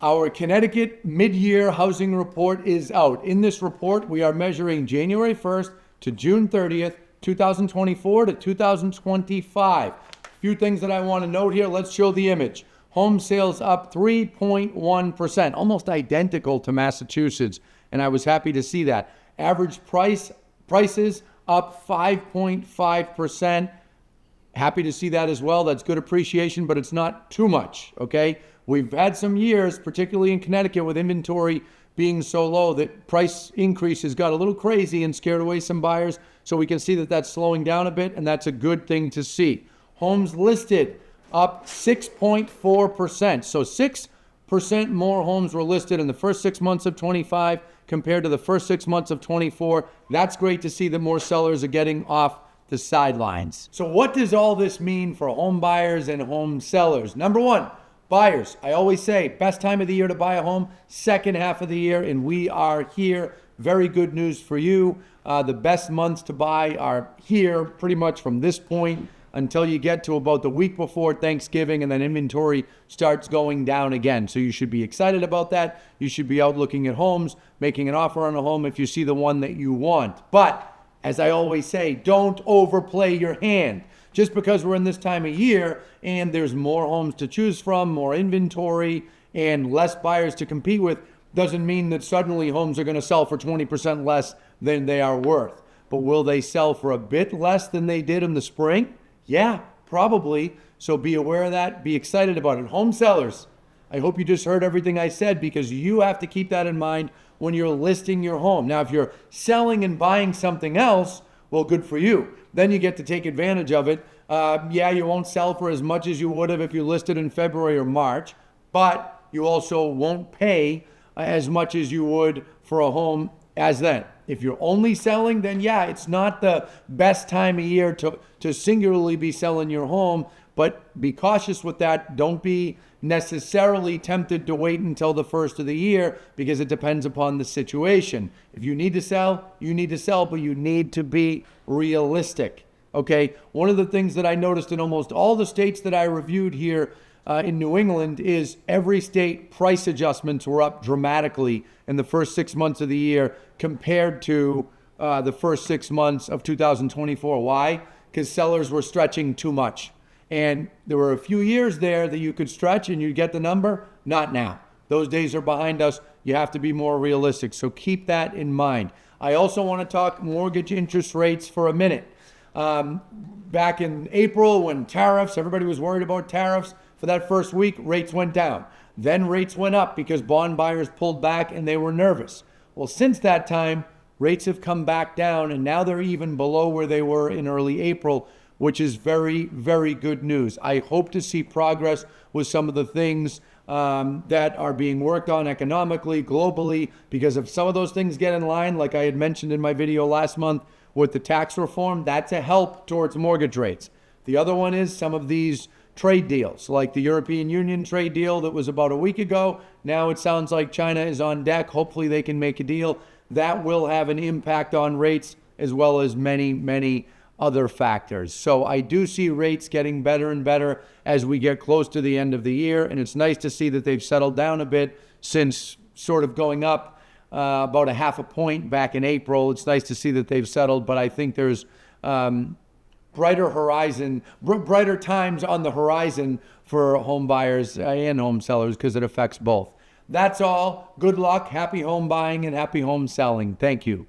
Our Connecticut mid-year housing report is out. In this report, we are measuring January 1st to June 30th, 2024 to 2025. A few things that I want to note here. Let's show the image. Home sales up 3.1%, almost identical to Massachusetts, and I was happy to see that. Average prices up 5.5%. Happy to see that as well. That's good appreciation, but it's not too much, okay? We've had some years, particularly in Connecticut, with inventory being so low that price increases got a little crazy and scared away some buyers. So we can see that that's slowing down a bit, and that's a good thing to see. Homes listed up 6.4%. So 6% more homes were listed in the first 6 months of 25 compared to the first 6 months of 24. That's great to see that more sellers are getting off the sidelines. So what does all this mean for home buyers and home sellers? Number one, buyers. I always say best time of the year to buy a home, second half of the year, and we are here. Very good news for you. The best months to buy are here pretty much from this point until you get to about the week before Thanksgiving, and then inventory starts going down again. So you should be excited about that. You should be out looking at homes, making an offer on a home if you see the one that you want. But as I always say, don't overplay your hand. Just because we're in this time of year and there's more homes to choose from, more inventory, and less buyers to compete with, doesn't mean that suddenly homes are going to sell for 20% less than they are worth. But will they sell for a bit less than they did in the spring? Yeah, probably. So be aware of that. Be excited about it. Home sellers, I hope you just heard everything I said, because you have to keep that in mind when you're listing your home. Now, if you're selling and buying something else, well, good for you. Then you get to take advantage of it. Yeah, you won't sell for as much as you would have if you listed in February or March, but you also won't pay as much as you would for a home as then. If you're only selling, then yeah, it's not the best time of year to singularly be selling your home, but be cautious with that. Don't be necessarily tempted to wait until the first of the year, because it depends upon the situation. If you need to sell, you need to sell, but you need to be realistic. Okay, one of the things that I noticed in almost all the states that I reviewed here in New England is every state price adjustments were up dramatically in the first 6 months of the year compared to the first 6 months of 2024. Why? Because sellers were stretching too much. And there were a few years there that you could stretch and you'd get the number. Not now. Those days are behind us. You have to be more realistic. So keep that in mind. I also want to talk mortgage interest rates for a minute. Back in April, when everybody was worried about tariffs, for that first week, rates went down. Then rates went up because bond buyers pulled back and they were nervous. Well, since that time, rates have come back down, and now they're even below where they were in early April, which is very, very good news. I hope to see progress with some of the things that are being worked on economically, globally, because if some of those things get in line, like I had mentioned in my video last month with the tax reform, that's a help towards mortgage rates. The other one is some of these trade deals, like the European Union trade deal that was about a week ago. Now it sounds like China is on deck. Hopefully they can make a deal. That will have an impact on rates, as well as many, many other factors. So I do see rates getting better and better as we get close to the end of the year. And it's nice to see that they've settled down a bit since sort of going up about a half a point back in April. It's nice to see that they've settled, but I think there's brighter times on the horizon for home buyers and home sellers, because it affects both. That's all. Good luck. Happy home buying and happy home selling. Thank you.